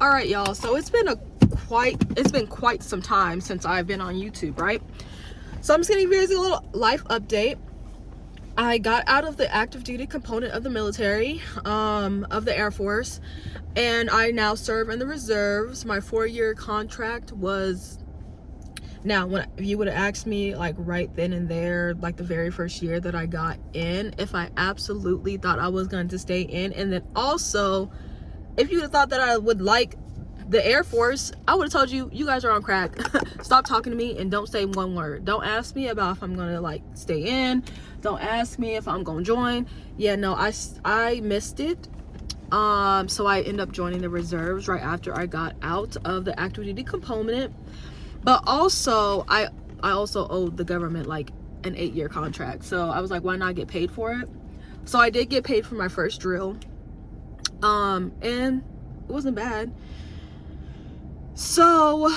All right, y'all. So it's been quite some time since I've been on YouTube, right? So I'm just gonna give you guys a little life update. I got out of the active duty component of the military, of the Air Force, and I now serve in the reserves. My 4-year contract was, now if you would have asked me like right then and there, like the very first year that I got in, if I absolutely thought I was going to stay in, and then also if you would have thought that I would like the Air Force, I would have told you, you guys are on crack. Stop talking to me and don't say one word. Don't ask me about if I'm gonna like stay in. Don't ask me if I'm gonna join. Yeah, no, I missed it. So I ended up joining the reserves right after I got out of the active duty component. But also, I also owed the government like an 8-year contract. So I was like, why not get paid for it? So I did get paid for my first drill. And it wasn't bad. So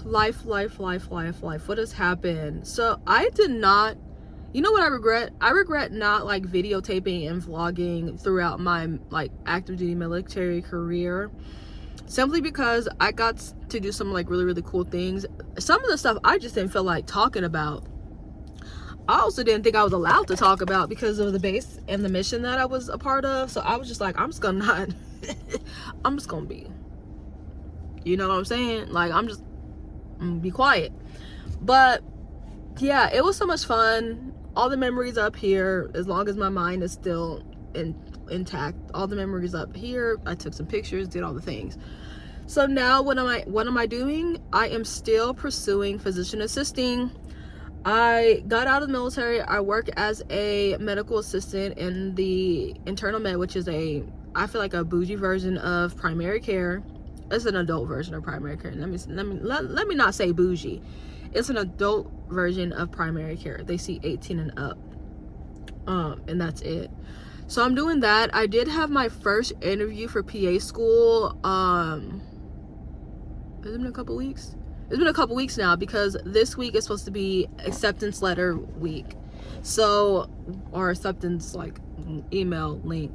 life, what has happened? So I did not, you know what I regret? I regret not like videotaping and vlogging throughout my like active duty military career, simply because I got to do some like really cool things. Some of the stuff I just didn't feel like talking about. I also didn't think I was allowed to talk about because of the base and the mission that I was a part of. So I was just like, I'm just gonna be, you know what I'm saying? Like, I'm gonna be quiet. But yeah, it was so much fun. All the memories up here, as long as my mind is still intact, all the memories up here. I took some pictures, did all the things. So now what am I doing? I am still pursuing physician assisting. I got out of the military. I work as a medical assistant in the internal med, which is I feel like a bougie version of primary care. It's an adult version of primary care. Let me not say bougie. It's an adult version of primary care. They see 18 and up. And that's it. So I'm doing that. I did have my first interview for PA school. Has it been a couple weeks? It's been a couple weeks now, because this week is supposed to be acceptance letter week. So, or acceptance like email link.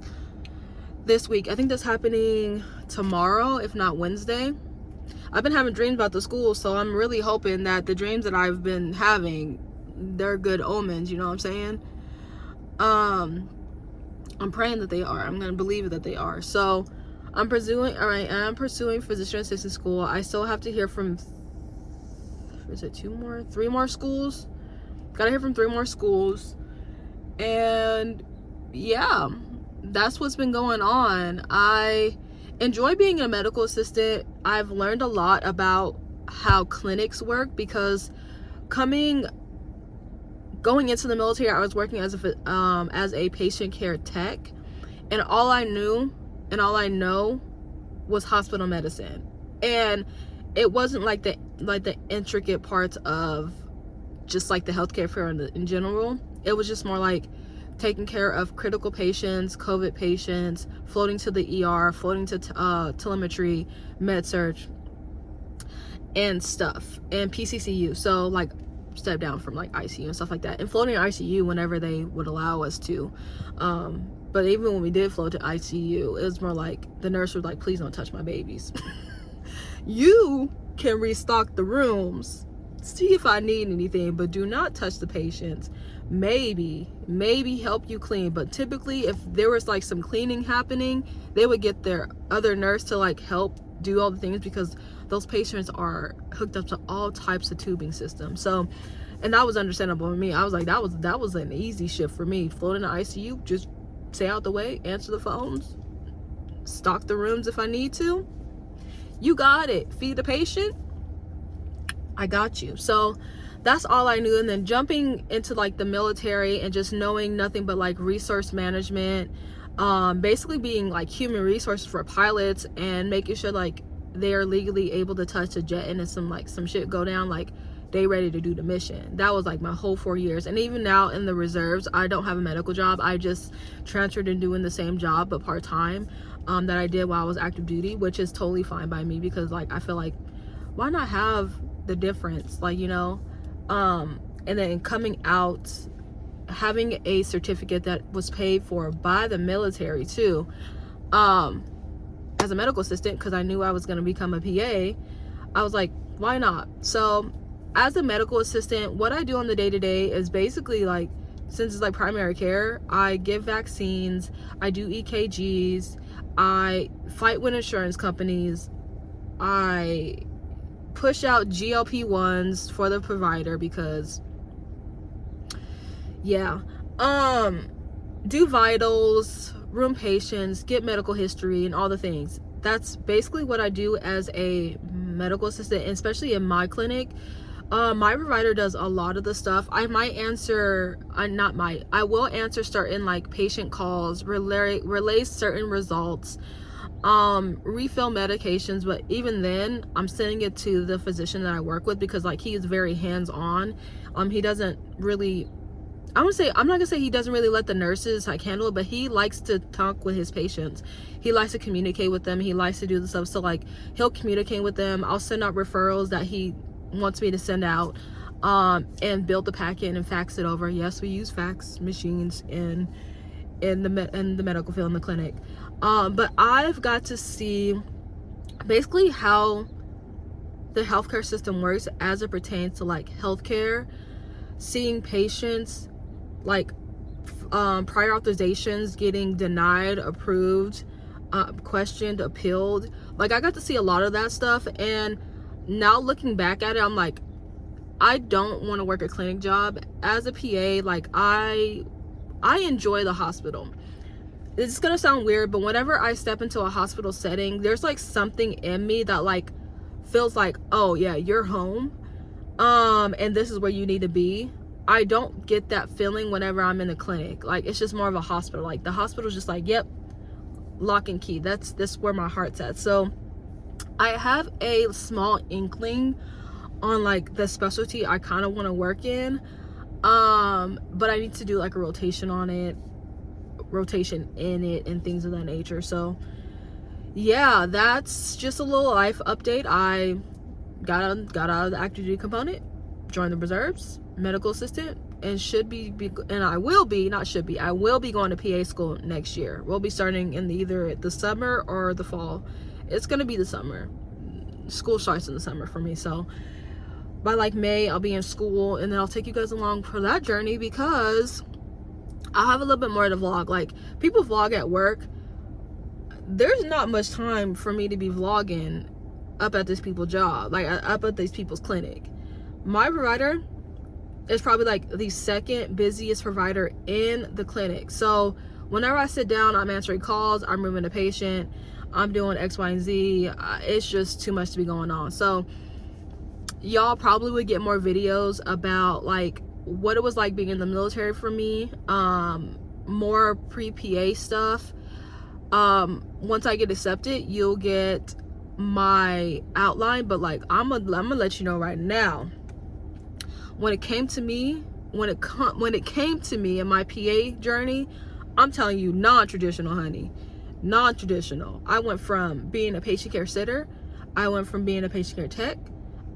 This week, I think that's happening tomorrow, if not Wednesday. I've been having dreams about the school, so I'm really hoping that the dreams that I've been having, they're good omens, you know what I'm saying? I'm praying that they are. I'm gonna believe that they are. So I'm pursuing physician assistant school. I still have to hear from, is it 3 more schools? Gotta hear from 3 more schools. And yeah, that's what's been going on. I enjoy being a medical assistant. I've learned a lot about how clinics work, because going into the military, I was working as a patient care tech, and all I knew and all I know was hospital medicine. And it wasn't like the intricate parts of just like the healthcare field in general. It was just more like taking care of critical patients, COVID patients, floating to the ER, floating to telemetry, med surg, and stuff, and PCCU. So like step down from like ICU and stuff like that, and floating to ICU whenever they would allow us to. But even when we did float to ICU, it was more like the nurse was like, please don't touch my babies. You can restock the rooms, see if I need anything, but do not touch the patients. Maybe help you clean, but typically if there was like some cleaning happening, they would get their other nurse to like help do all the things, because those patients are hooked up to all types of tubing systems. So, and that was understandable for me. I was like, that was an easy shift for me. Float in the ICU, just stay out the way, answer the phones, stock the rooms if I need to. You got it. Feed the patient, I got you. So that's all I knew. And then jumping into like the military and just knowing nothing but like resource management, basically being like human resources for pilots, and making sure like they are legally able to touch a jet, and if some shit go down, like they ready to do the mission. That was like my whole 4 years. And even now in the reserves, I don't have a medical job. I just transferred in doing the same job but part-time that I did while I was active duty, which is totally fine by me, because like I feel like, why not have the difference, like, you know? And then coming out, having a certificate that was paid for by the military too, as a medical assistant because I knew I was going to become a PA. I was like, why not? So as a medical assistant, what I do on the day-to-day is basically like, since it's like primary care, I give vaccines, I do EKGs, I fight with insurance companies, I push out GLP-1s for the provider because, yeah, do vitals, room patients, get medical history, and all the things. That's basically what I do as a medical assistant, and especially in my clinic. My provider does a lot of the stuff. I might answer, I will answer certain like patient calls, relay certain results, refill medications, but even then I'm sending it to the physician that I work with because like he is very hands-on. He doesn't really, I'm not gonna say he doesn't really let the nurses like handle it, but he likes to talk with his patients. He likes to communicate with them. He likes to do the stuff. So like he'll communicate with them. I'll send out referrals that he wants me to send out, and build the packet and fax it over. Yes, we use fax machines in the medical field, in the clinic. But I've got to see basically how the healthcare system works as it pertains to like healthcare, seeing patients, like prior authorizations getting denied, approved, questioned, appealed. Like I got to see a lot of that stuff, and now looking back at it, I'm like, I don't want to work a clinic job as a PA. Like I enjoy the hospital. It's gonna sound weird, but whenever I step into a hospital setting, there's like something in me that like feels like, oh yeah, you're home, and this is where you need to be. I don't get that feeling whenever I'm in the clinic. Like it's just more of a hospital. Like the hospital's just like, yep, lock and key. That's where my heart's at. So I have a small inkling on like the specialty I kind of want to work in, but I need to do like a rotation in it and things of that nature. So yeah, that's just a little life update. I got out of the active duty component, joined the reserves, medical assistant, and I will be going to PA school next year. We'll be starting in either the summer or the fall. It's gonna be the summer. School starts in the summer for me, so by like May I'll be in school, and then I'll take you guys along for that journey because I'll have a little bit more to vlog. Like people vlog at work. There's not much time for me to be vlogging up at this people's job, like up at these people's clinic. My provider is probably like the second busiest provider in the clinic. So whenever I sit down, I'm answering calls, I'm moving a patient, I'm doing X, Y, and Z. It's just too much to be going on. So y'all probably would get more videos about like what it was like being in the military for me, more pre-PA stuff. Once I get accepted, you'll get my outline, but like I'm gonna let you know right now, when it came to me in my PA journey, I'm telling you, non-traditional, honey. Non-traditional. I went from being a patient care sitter, I went from being a patient care tech,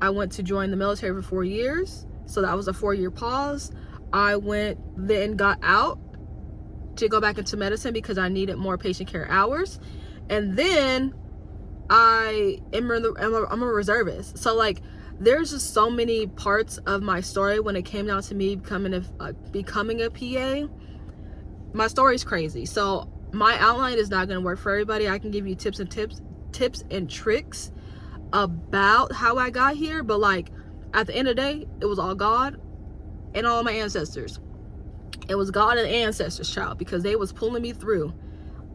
I went to join the military for 4 years, so that was a 4-year pause. I then got out to go back into medicine because I needed more patient care hours, and then I'm a reservist. So like there's just so many parts of my story when it came down to me becoming a PA. My story's crazy, so my outline is not going to work for everybody. I can give you tips and tricks about how I got here, but like at the end of the day, it was all God and all of my ancestors. It was God and ancestors, child, because they was pulling me through.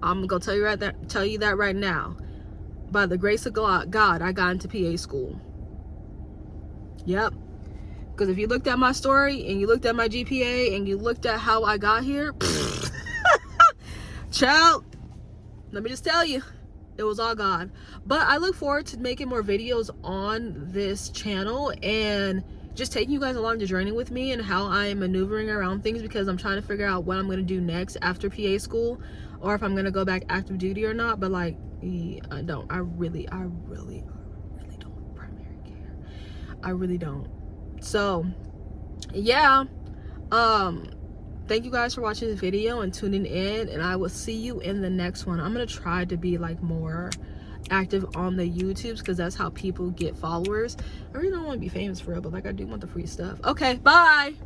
I'm gonna tell you that right now. By the grace of God, I got into PA school. Yep. Because if you looked at my story and you looked at my GPA and you looked at how I got here, child, let me just tell you, it was all God. But I look forward to making more videos on this channel and just taking you guys along the journey with me and how I'm maneuvering around things, because I'm trying to figure out what I'm going to do next after PA school, or if I'm going to go back active duty or not. But like, I really don't primary care. I really don't. So yeah, thank you guys for watching this video and tuning in, and I will see you in the next one. I'm gonna try to be like more active on the YouTubes, because that's how people get followers. I really don't want to be famous for real, but like I do want the free stuff. Okay, bye.